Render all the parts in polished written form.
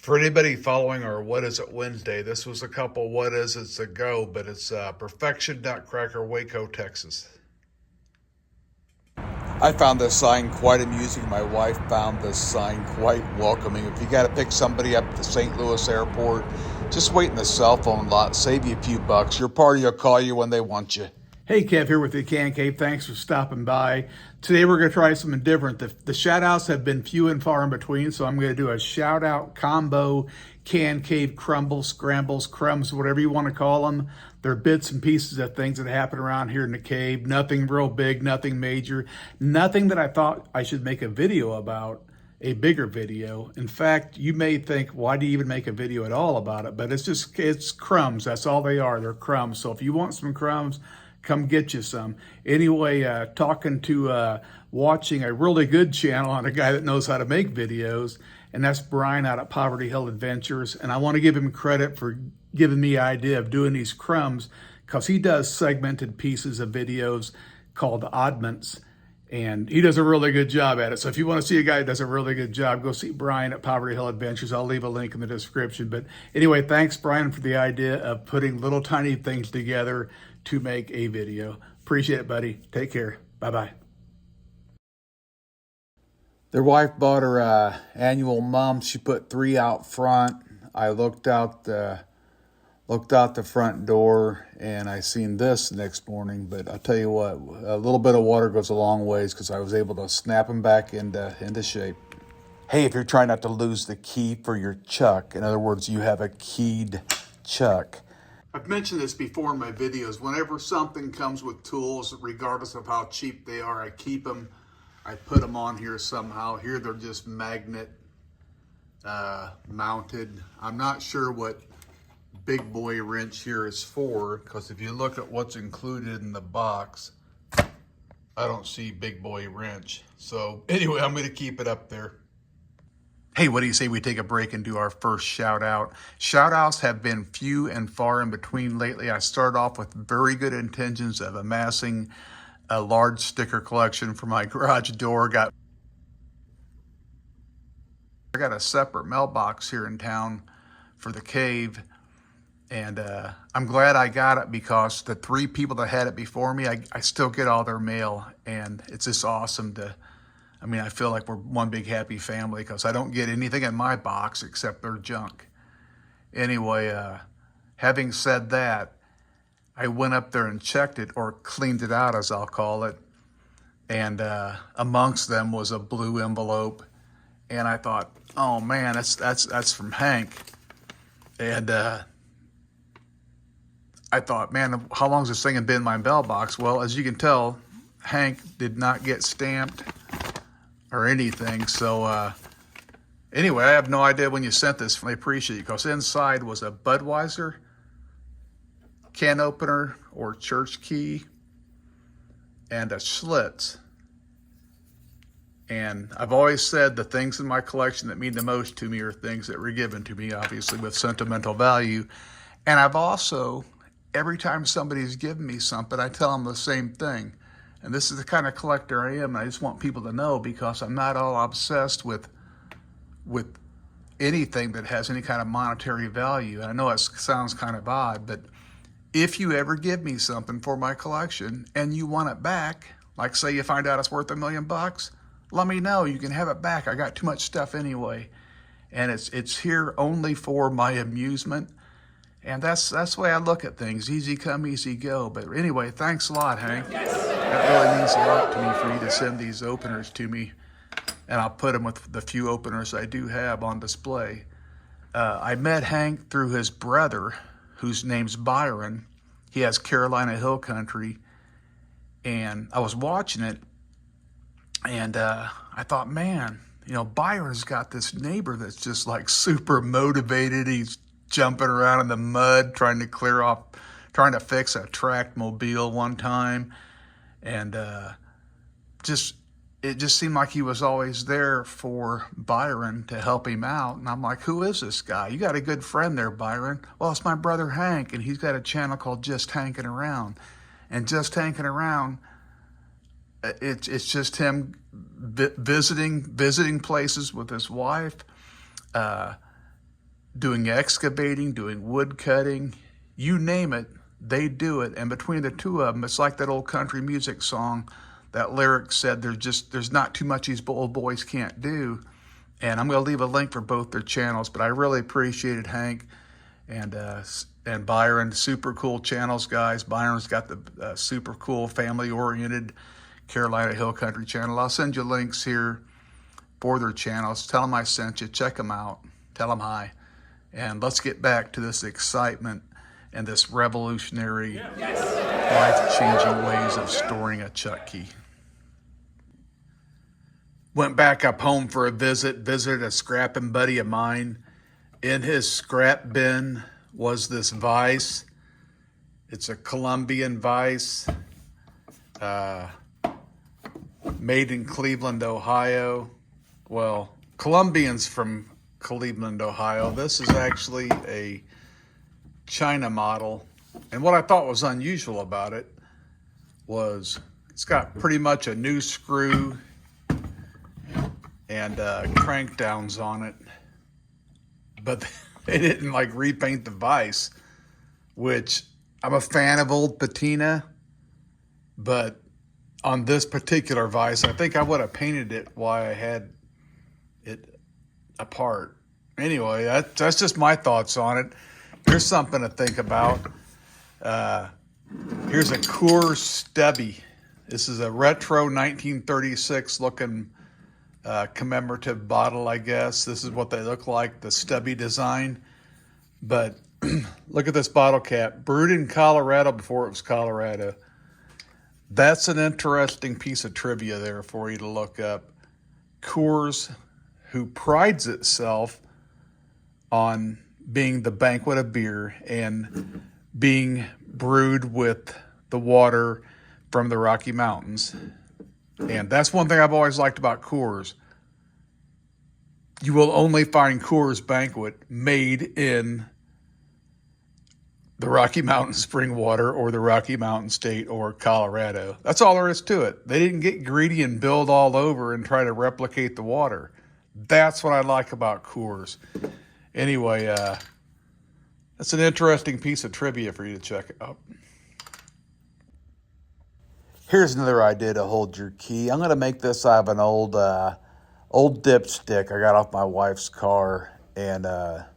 For anybody following our What Is It Wednesday, this was a couple What Is It's ago, but it's Perfection Nutcracker, Waco, Texas. I found this sign quite amusing. My wife found this sign quite welcoming. If you got to pick somebody up at the St. Louis airport, just wait in the cell phone lot, save you a few bucks. Your party will call you when they want you. Hey, Kev here with the Can Cave. Thanks for stopping by. Today we're going to try something different. The shout outs have been few and far in between, so I'm going to do a shout out combo Can Cave crumbles, scrambles, crumbs, whatever you want to call them. They're bits and pieces of things that happen around here in the cave. Nothing real big, nothing major, nothing that I thought I should make a video about, a bigger video. In fact, you may think, why do you even make a video at all about it? But it's crumbs. That's all they are. They're crumbs. So if you want some crumbs, come get you some. Anyway, watching a really good channel on a guy that knows how to make videos, and that's Brian out at Poverty Hill Adventures. And I want to give him credit for giving me the idea of doing these crumbs, because he does segmented pieces of videos called oddments, and he does a really good job at it. So if you want to see a guy that does a really good job, go see Brian at Poverty Hill Adventures. I'll leave a link in the description. But anyway, thanks, Brian, for the idea of putting little tiny things together to make a video. Appreciate it, buddy. Take care. Bye-bye. Their wife bought her annual mum. She put 3 out front. I looked out the front door, and I seen this next morning. But I'll tell you what, a little bit of water goes a long ways, because I was able to snap them back into shape. Hey, if you're trying not to lose the key for your chuck, in other words, you have a keyed chuck. I've mentioned this before in my videos. Whenever something comes with tools, regardless of how cheap they are, I keep them. I put them on here somehow. Here they're just magnet mounted. I'm not sure what big boy wrench here is for, because if you look at what's included in the box, I don't see big boy wrench. So anyway, I'm going to keep it up there. Hey, what do you say we take a break and do our first shout out? Shout outs have been few and far in between lately. I started off with very good intentions of amassing a large sticker collection for my garage door. I got a separate mailbox here in town for the cave, and I'm glad I got it, because the 3 people that had it before me, I still get all their mail, and it's just awesome to, I feel like we're one big happy family, because I don't get anything in my box except their junk. Anyway, having said that, I went up there and checked it, or cleaned it out as I'll call it, and amongst them was a blue envelope, and I thought, oh man, that's from Hank. And I thought, man, how long's this thing been in my mailbox? Well, as you can tell, Hank did not get stamped or anything. So anyway, I have no idea when you sent this. I appreciate it, because inside was a Budweiser can opener or church key and a Schlitz. And I've always said the things in my collection that mean the most to me are things that were given to me, obviously with sentimental value. And I've also, every time somebody's given me something, I tell them the same thing. And this is the kind of collector I am. I just want people to know, because I'm not all obsessed with anything that has any kind of monetary value. And I know it sounds kind of odd, but if you ever give me something for my collection and you want it back, like say you find out it's worth $1 million, let me know. You can have it back. I got too much stuff anyway. And it's here only for my amusement. And that's the way I look at things. Easy come, easy go. But anyway, thanks a lot, Hank. That really means a lot to me for you to send these openers to me. And I'll put them with the few openers I do have on display. I met Hank through his brother, whose name's Byron. He has Carolina Hill Country. And I was watching it, and I thought, man, Byron's got this neighbor that's just like super motivated. He's jumping around in the mud, trying to fix a tracked mobile one time. And it just seemed like he was always there for Byron to help him out. And I'm like, who is this guy? You got a good friend there, Byron. Well, it's my brother Hank, and he's got a channel called Just Hanking Around. And Just Hanking Around, it's just him visiting places with his wife, doing excavating, doing wood cutting, you name it, they do it. And between the two of them, it's like that old country music song. That lyric said, there's not too much these old boys can't do. And I'm going to leave a link for both their channels. But I really appreciated Hank and Byron. Super cool channels, guys. Byron's got the super cool family-oriented Carolina Hill Country channel. I'll send you links here for their channels. Tell them I sent you. Check them out. Tell them hi. And let's get back to this excitement and this revolutionary, life-changing ways of storing a chuck key. Went back up home for a visited a scrapping buddy of mine. In his scrap bin was this vise. It's a Colombian vise, made in Cleveland, Ohio. Well, Colombians from Cleveland, Ohio. This is actually a China model. And what I thought was unusual about it was it's got pretty much a new screw and crank downs on it, but they didn't like repaint the vise, which I'm a fan of old patina, but on this particular vise, I think I would have painted it while I had it apart. Anyway, that's just my thoughts on it. Here's something to think about. Here's a Coors Stubby. This is a retro 1936 looking commemorative bottle, I guess. This is what they look like, the Stubby design. But look at this bottle cap. Brewed in Colorado before it was Colorado. That's an interesting piece of trivia there for you to look up. Coors, who prides itself on being the banquet of beer and being brewed with the water from the Rocky Mountains. And that's one thing I've always liked about Coors. You will only find Coors Banquet made in the Rocky Mountain spring water or the Rocky Mountain State or Colorado. That's all there is to it. They didn't get greedy and build all over and try to replicate the water. That's what I like about Coors. Anyway, that's an interesting piece of trivia for you to check out. Here's another idea to hold your key. I'm going to make this out of an old dipstick I got off my wife's car. And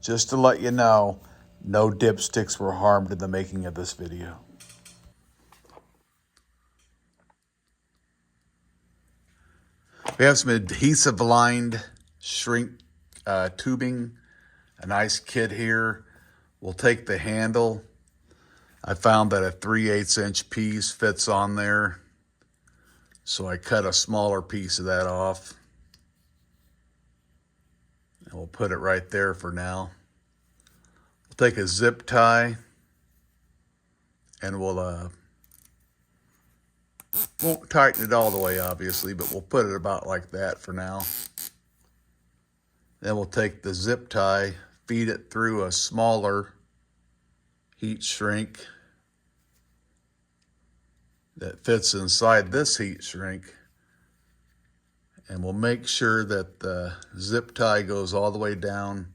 just to let you know, no dipsticks were harmed in the making of this video. We have some adhesive lined shrink tubing. A nice kit here. We'll take the handle. I found that a 3/8 inch piece fits on there. So I cut a smaller piece of that off. And we'll put it right there for now. We'll take a zip tie and we'll won't tighten it all the way obviously, but we'll put it about like that for now. Then we'll take the zip tie, feed it through a smaller heat shrink that fits inside this heat shrink. And we'll make sure that the zip tie goes all the way down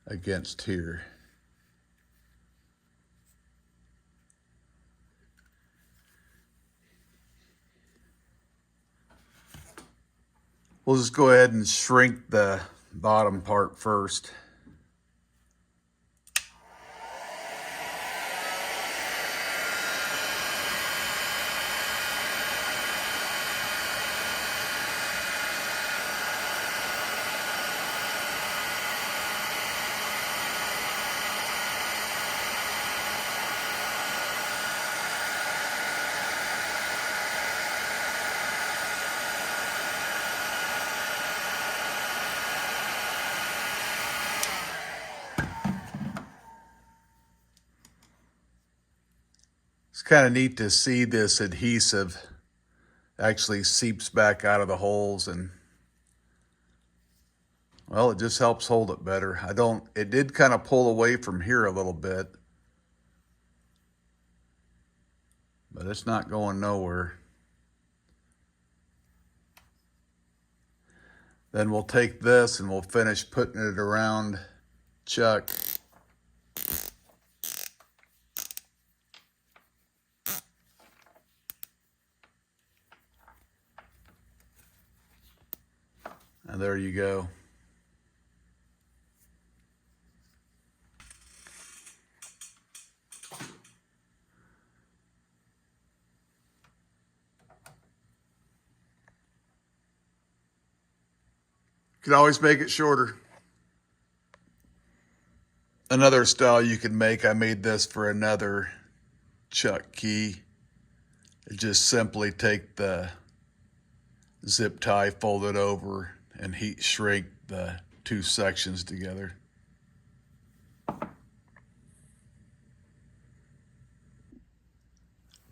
against here. We'll just go ahead and shrink the bottom part first. It's kind of neat to see this adhesive actually seeps back out of the holes, and well, it just helps hold it better. It did kind of pull away from here a little bit, but it's not going nowhere. Then we'll take this and we'll finish putting it around Chuck. And there you go. You can always make it shorter. Another style you can make, I made this for another Chuck key. Just simply take the zip tie, fold it over, and heat shrink the two sections together.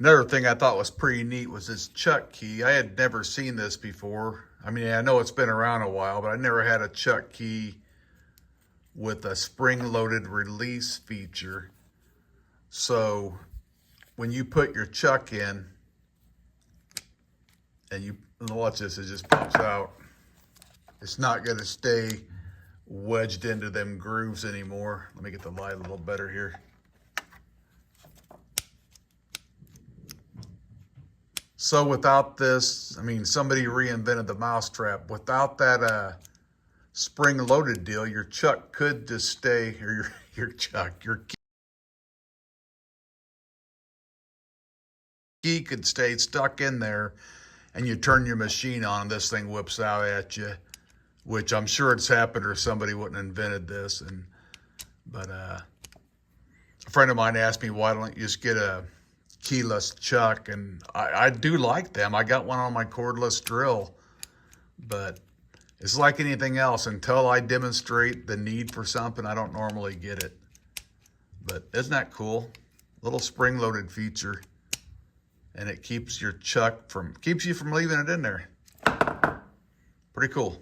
Another thing I thought was pretty neat was this Chuck key. I had never seen this before. I mean, I know it's been around a while, but I never had a Chuck key with a spring-loaded release feature. So when you put your Chuck in, and you watch this, it just pops out. It's not going to stay wedged into them grooves anymore. Let me get the light a little better here. So without this, I mean, somebody reinvented the mousetrap. Without that spring-loaded deal, your Chuck could just stay, or your key could stay stuck in there, and you turn your machine on, and this thing whips out at you, which I'm sure it's happened or somebody wouldn't have invented this. But a friend of mine asked me, why don't you just get a keyless Chuck? And I do like them. I got one on my cordless drill, but it's like anything else. Until I demonstrate the need for something, I don't normally get it. But isn't that cool? Little spring-loaded feature, and it keeps your Chuck keeps you from leaving it in there. Pretty cool.